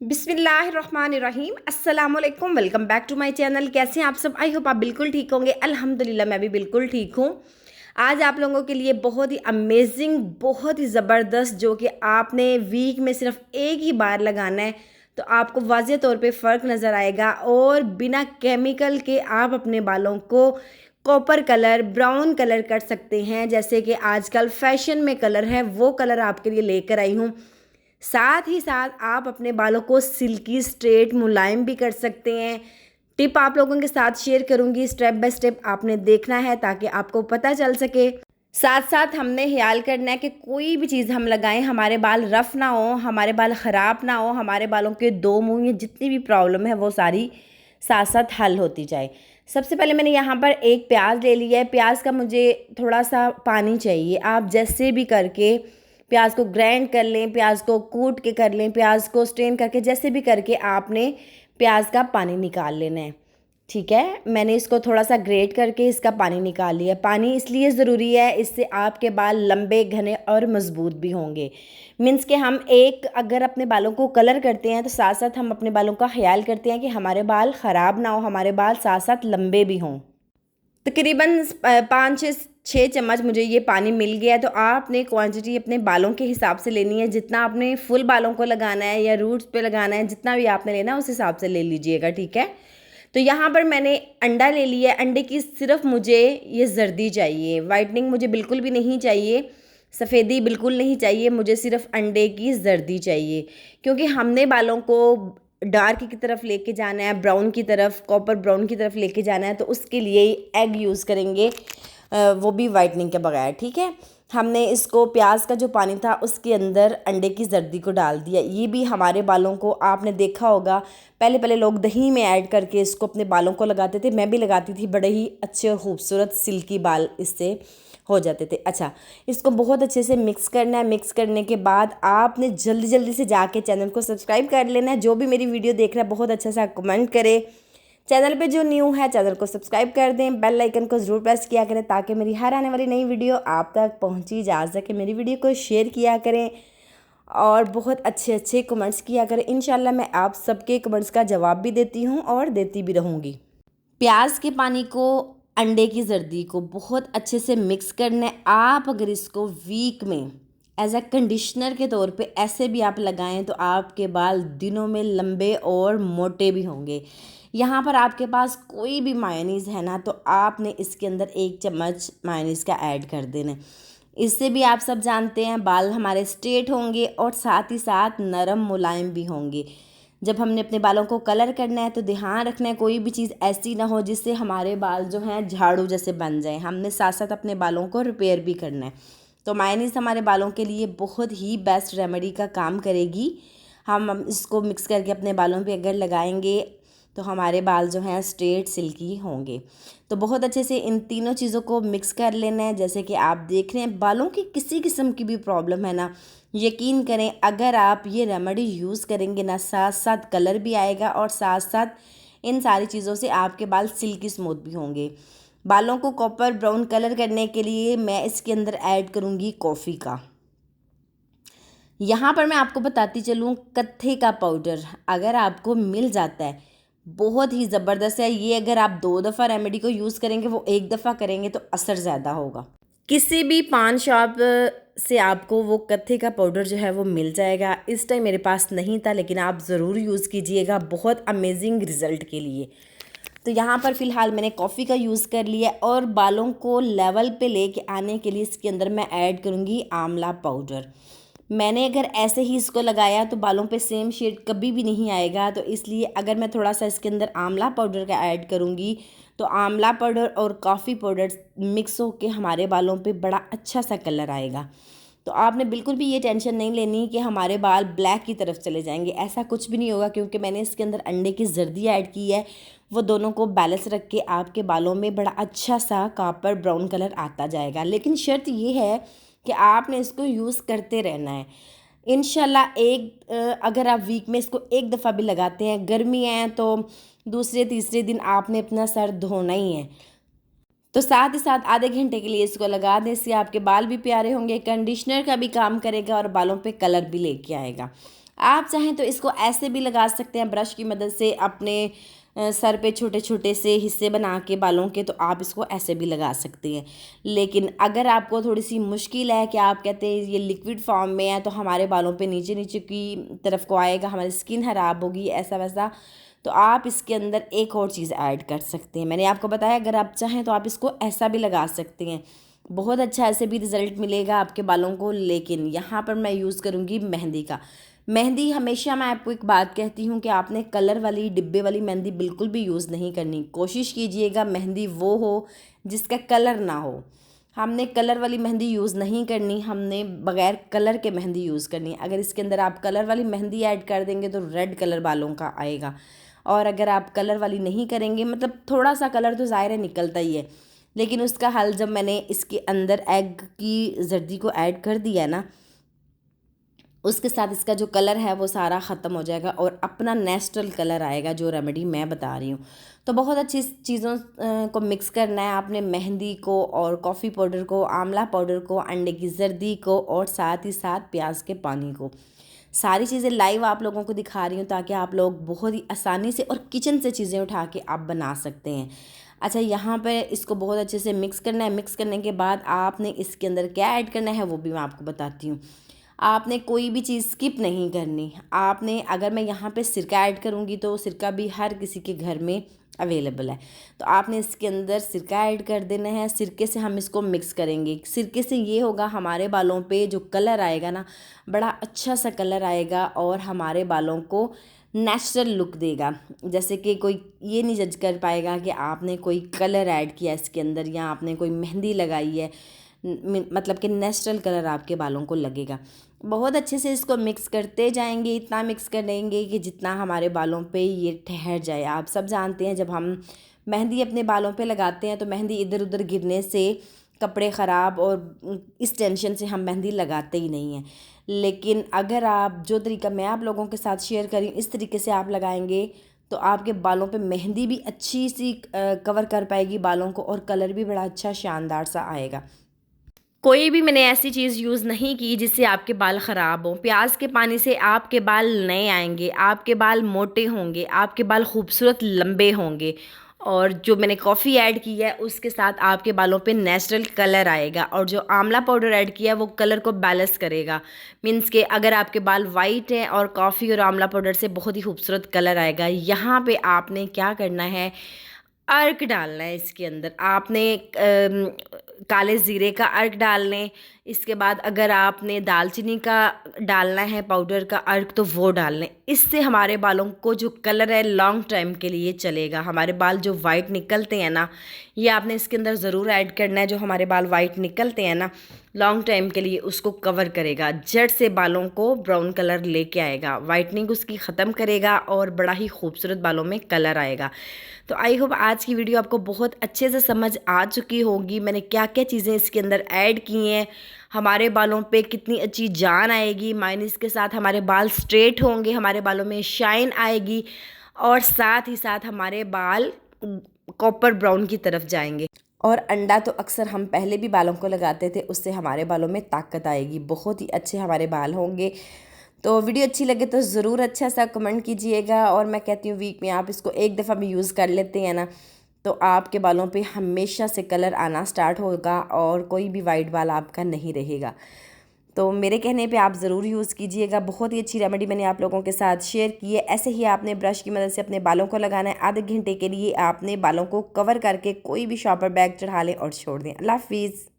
बिस्मिल्लाहिर्रहमानिर्रहीम अस्सलामुअलैकुम। Welcome back to my channel. कैसे हैं आप सब? आई होप आप बिल्कुल ठीक होंगे। अल्हम्दुलिल्लाह मैं भी बिल्कुल ठीक हूँ। आज आप लोगों के लिए बहुत ही अमेजिंग, बहुत ही ज़बरदस्त, जो कि आपने वीक में सिर्फ एक ही बार लगाना है तो आपको वाज़ेह तौर पे फ़र्क नज़र आएगा और बिना केमिकल के आप अपने बालों को कॉपर कलर, ब्राउन कलर कर सकते हैं। जैसे कि आजकल फैशन में कलर है, वो कलर आपके लिए लेकर आई हूँ। साथ ही साथ आप अपने बालों को सिल्की, स्ट्रेट, मुलायम भी कर सकते हैं। टिप आप लोगों के साथ शेयर करूंगी, स्टेप बाय स्टेप आपने देखना है ताकि आपको पता चल सके। साथ साथ हमने ख्याल करना है कि कोई भी चीज़ हम लगाएं हमारे बाल रफ़ ना हो, हमारे बाल ख़राब ना हो, हमारे बालों के दो मुंह या जितनी भी प्रॉब्लम है वो सारी साथ साथ हल होती जाए। सबसे पहले मैंने यहाँ पर एक प्याज ले लिया है। प्याज का मुझे थोड़ा सा पानी चाहिए। आप जैसे भी करके प्याज को ग्राइंड कर लें, प्याज को कूट के कर लें, प्याज को स्ट्रेन करके, जैसे भी करके आपने प्याज का पानी निकाल लेना है। ठीक है, मैंने इसको थोड़ा सा ग्रेट करके इसका पानी निकाल लिया। पानी इसलिए ज़रूरी है, इससे आपके बाल लंबे, घने और मज़बूत भी होंगे। मीन्स कि हम एक अगर अपने बालों को कलर करते हैं तो साथ साथ हम अपने बालों का ख्याल करते हैं कि हमारे बाल ख़राब ना हो, हमारे बाल साथ साथ लंबे भी हों। तकरीबन 5 से 6 चम्मच मुझे ये पानी मिल गया है। तो आपने क्वांटिटी अपने बालों के हिसाब से लेनी है। जितना आपने फुल बालों को लगाना है या रूट्स पे लगाना है, जितना भी आपने लेना है उस हिसाब से ले लीजिएगा। ठीक है, तो यहाँ पर मैंने अंडा ले लिया है। अंडे की सिर्फ मुझे ये जर्दी चाहिए, वाइटनिंग मुझे बिल्कुल भी नहीं चाहिए, सफ़ेदी बिल्कुल नहीं चाहिए, मुझे सिर्फ अंडे की जर्दी चाहिए। क्योंकि हमने बालों को डार्क की तरफ लेके जाना है, ब्राउन की तरफ, कॉपर ब्राउन की तरफ लेके जाना है, तो उसके लिए एग यूज़ करेंगे, वो भी वाइटनिंग के बगैर। ठीक है, हमने इसको प्याज का जो पानी था उसके अंदर अंडे की जर्दी को डाल दिया। ये भी हमारे बालों को, आपने देखा होगा पहले पहले लोग दही में ऐड करके इसको अपने बालों को लगाते थे, मैं भी लगाती थी। बड़े ही अच्छे और ख़ूबसूरत सिल्की बाल इससे हो जाते थे। अच्छा, इसको बहुत अच्छे से मिक्स करना है। मिक्स करने के बाद आपने जल्दी जल्दी से जाके चैनल को सब्सक्राइब कर लेना है। जो भी मेरी वीडियो देख रहा है बहुत अच्छा सा कमेंट करे। चैनल पे जो न्यू है चैनल को सब्सक्राइब कर दें, बेल आइकन को ज़रूर प्रेस किया करें ताकि मेरी हर आने वाली नई वीडियो आप तक पहुंची जा सके। मेरी वीडियो को शेयर किया करें और बहुत अच्छे अच्छे कमेंट्स किया करें। इंशाल्लाह मैं आप सबके कमेंट्स का जवाब भी देती हूँ और देती भी रहूँगी। प्याज के पानी को, अंडे की जर्दी को बहुत अच्छे से मिक्स करना है। आप अगर इसको वीक में एज अ कंडीशनर के तौर पे ऐसे भी आप लगाएं तो आपके बाल दिनों में लंबे और मोटे भी होंगे। यहाँ पर आपके पास कोई भी मायोनीज़ है ना, तो आपने इसके अंदर 1 चम्मच मायोनीज़ का ऐड कर देना है। इससे भी आप सब जानते हैं बाल हमारे स्ट्रेट होंगे और साथ ही साथ नरम मुलायम भी होंगे। जब हमने अपने बालों को कलर करना है तो ध्यान रखना है कोई भी चीज़ ऐसी ना हो जिससे हमारे बाल जो हैं झाड़ू जैसे बन जाएं। हमने साथ साथ अपने बालों को रिपेयर भी करना है। तो मायोनीज़ हमारे बालों के लिए बहुत ही बेस्ट रेमेडी का काम करेगी। हम इसको मिक्स करके अपने बालों पे अगर लगाएंगे तो हमारे बाल जो हैं स्ट्रेट सिल्की होंगे। तो बहुत अच्छे से इन तीनों चीज़ों को मिक्स कर लेना है। जैसे कि आप देख रहे हैं बालों की किसी किस्म की भी प्रॉब्लम है ना, यकीन करें अगर आप ये रेमेडी यूज़ करेंगे ना, साथ साथ कलर भी आएगा और साथ साथ इन सारी चीज़ों से आपके बाल सिल्की स्मूथ भी होंगे। बालों को कॉपर ब्राउन कलर करने के लिए मैं इसके अंदर ऐड करूँगी कॉफ़ी का। यहाँ पर मैं आपको बताती चलूँ, कत्थे का पाउडर अगर आपको मिल जाता है बहुत ही ज़बरदस्त है ये। अगर आप 2 दफ़ा रेमेडी को यूज़ करेंगे, वो 1 दफ़ा करेंगे तो असर ज़्यादा होगा। किसी भी पान शॉप से आपको वो कत्थे का पाउडर जो है वो मिल जाएगा। इस टाइम मेरे पास नहीं था, लेकिन आप ज़रूर यूज़ कीजिएगा बहुत अमेजिंग रिज़ल्ट के लिए। तो यहाँ पर फ़िलहाल मैंने कॉफ़ी का यूज़ कर लिया और बालों को लेवल पे लेके आने के लिए इसके अंदर मैं ऐड करूँगी आंवला पाउडर। मैंने अगर ऐसे ही इसको लगाया तो बालों पे सेम शेड कभी भी नहीं आएगा, तो इसलिए अगर मैं थोड़ा सा इसके अंदर आंवला पाउडर का ऐड करूँगी तो आंवला पाउडर और कॉफ़ी पाउडर मिक्स होकर हमारे बालों पे बड़ा अच्छा सा कलर आएगा। तो आपने बिल्कुल भी ये टेंशन नहीं लेनी कि हमारे बाल ब्लैक की तरफ चले जाएंगे, ऐसा कुछ भी नहीं होगा। क्योंकि मैंने इसके अंदर अंडे की जर्दी ऐड की है, वो दोनों को बैलेंस रख के आपके बालों में बड़ा अच्छा सा कॉपर ब्राउन कलर आता जाएगा। लेकिन शर्त ये है कि आपने इसको यूज़ करते रहना है। इंशाल्लाह अगर आप वीक में इसको 1 दफ़ा भी लगाते हैं, गर्मी है तो दूसरे तीसरे दिन आपने अपना सर धोना ही है, तो साथ ही साथ आधे घंटे के लिए इसको लगा दें। इससे आपके बाल भी प्यारे होंगे, कंडीशनर का भी काम करेगा और बालों पे कलर भी लेके आएगा। आप चाहें तो इसको ऐसे भी लगा सकते हैं, ब्रश की मदद से अपने सर पे छोटे छोटे से हिस्से बना के बालों के, तो आप इसको ऐसे भी लगा सकते हैं। लेकिन अगर आपको थोड़ी सी मुश्किल है कि आप कहते हैं ये लिक्विड फॉर्म में है तो हमारे बालों पे नीचे नीचे की तरफ को आएगा, हमारी स्किन ख़राब होगी ऐसा वैसा, तो आप इसके अंदर एक और चीज़ ऐड कर सकते हैं। मैंने आपको बताया अगर आप चाहें तो आप इसको ऐसा भी लगा सकते हैं, बहुत अच्छा ऐसे भी रिज़ल्ट मिलेगा आपके बालों को। लेकिन यहाँ पर मैं यूज़ करूँगी मेहंदी का। मेहंदी हमेशा मैं आपको एक बात कहती हूँ कि आपने कलर वाली डिब्बे वाली मेहंदी बिल्कुल भी यूज़ नहीं करनी। कोशिश कीजिएगा मेहंदी वो हो जिसका कलर ना हो। हमने कलर वाली मेहंदी यूज़ नहीं करनी, हमने बग़ैर कलर के मेहंदी यूज़ करनी है। अगर इसके अंदर आप कलर वाली मेहंदी ऐड कर देंगे तो रेड कलर बालों का आएगा, और अगर आप कलर वाली नहीं करेंगे, मतलब थोड़ा सा कलर तो ज़ाहिर है निकलता ही है, लेकिन उसका हल जब मैंने इसके अंदर एग की जर्दी को ऐड कर दिया ना, उसके साथ इसका जो कलर है वो सारा ख़त्म हो जाएगा और अपना नेचुरल कलर आएगा, जो रेमेडी मैं बता रही हूँ। तो बहुत अच्छी चीज़ों को मिक्स करना है आपने, मेहंदी को और कॉफ़ी पाउडर को, आंवला पाउडर को, अंडे की जर्दी को और साथ ही साथ प्याज के पानी को। सारी चीज़ें लाइव आप लोगों को दिखा रही हूँ ताकि आप लोग बहुत ही आसानी से और किचन से चीज़ें उठा के आप बना सकते हैं। अच्छा, यहाँ पे इसको बहुत अच्छे से मिक्स करना है। मिक्स करने के बाद आपने इसके अंदर क्या ऐड करना है वो भी मैं आपको बताती हूँ। आपने कोई भी चीज़ स्किप नहीं करनी। आपने, अगर मैं यहाँ पे सिरका ऐड करूँगी तो सिरका भी हर किसी के घर में अवेलेबल है, तो आपने इसके अंदर सिरका ऐड कर देना है। सिरके से हम इसको मिक्स करेंगे। सिरके से ये होगा हमारे बालों पे जो कलर आएगा ना, बड़ा अच्छा सा कलर आएगा और हमारे बालों को नेचुरल लुक देगा। जैसे कि कोई ये नहीं जज कर पाएगा कि आपने कोई कलर ऐड किया इसके अंदर या आपने कोई मेहंदी लगाई है, मतलब कि नेचुरल कलर आपके बालों को लगेगा। बहुत अच्छे से इसको मिक्स करते जाएंगे, इतना मिक्स करेंगे कि जितना हमारे बालों पे ये ठहर जाए। आप सब जानते हैं जब हम मेहंदी अपने बालों पे लगाते हैं तो मेहंदी इधर उधर गिरने से कपड़े ख़राब, और इस टेंशन से हम मेहंदी लगाते ही नहीं हैं। लेकिन अगर आप जो तरीका मैं आप लोगों के साथ शेयर करी इस तरीके से आप लगाएंगे तो आपके बालों पे मेहंदी भी अच्छी सी कवर कर पाएगी बालों को, और कलर भी बड़ा अच्छा शानदार सा आएगा। कोई भी मैंने ऐसी चीज़ यूज़ नहीं की जिससे आपके बाल ख़राब हों। प्याज के पानी से आपके बाल नए आएंगे, आपके बाल मोटे होंगे, आपके बाल खूबसूरत लंबे होंगे, और जो मैंने कॉफ़ी ऐड की है उसके साथ आपके बालों पे नेचुरल कलर आएगा, और जो आंवला पाउडर ऐड किया है वो कलर को बैलेंस करेगा। मीन्स के अगर आपके बाल वाइट हैं और कॉफ़ी और आंवला पाउडर से बहुत ही खूबसूरत कलर आएगा। यहाँ पे आपने क्या करना है, अर्क डालना है इसके अंदर। आपने काले ज़ीरे का अर्क डाल लें। इसके बाद अगर आपने दालचीनी का डालना है पाउडर का अर्क तो वो डाल लें। इससे हमारे बालों को जो कलर है लॉन्ग टाइम के लिए चलेगा। हमारे बाल जो वाइट निकलते हैं ना, ये आपने इसके अंदर ज़रूर ऐड करना है। जो हमारे बाल वाइट निकलते हैं ना लॉन्ग टाइम के लिए, उसको कवर करेगा, जड़ से बालों को ब्राउन कलर लेके आएगा, वाइटनिंग उसकी ख़त्म करेगा और बड़ा ही खूबसूरत बालों में कलर आएगा। तो आई होप आज की वीडियो आपको बहुत अच्छे से समझ आ चुकी होगी। मैंने क्या क्या चीज़ें इसके अंदर ऐड की हैं, हमारे बालों पे कितनी अच्छी जान आएगी, माइनस के साथ हमारे बाल स्ट्रेट होंगे, हमारे बालों में शाइन आएगी, और साथ ही साथ हमारे बाल कॉपर ब्राउन की तरफ जाएंगे। और अंडा तो अक्सर हम पहले भी बालों को लगाते थे, उससे हमारे बालों में ताकत आएगी, बहुत ही अच्छे हमारे बाल होंगे। तो वीडियो अच्छी लगे तो ज़रूर अच्छा सा कमेंट कीजिएगा। और मैं कहती हूँ वीक में आप इसको एक दफ़ा भी यूज़ कर लेते हैं ना, तो आपके बालों पे हमेशा से कलर आना स्टार्ट होगा और कोई भी वाइट बाल आपका नहीं रहेगा। तो मेरे कहने पे आप ज़रूर यूज़ कीजिएगा। बहुत ही अच्छी रेमेडी मैंने आप लोगों के साथ शेयर की है। ऐसे ही आपने ब्रश की मदद से अपने बालों को लगाना है। आधे घंटे के लिए आपने बालों को कवर करके कोई भी शॉपर बैग चढ़ा लें और छोड़ दें। अल्लाह हाफिज़।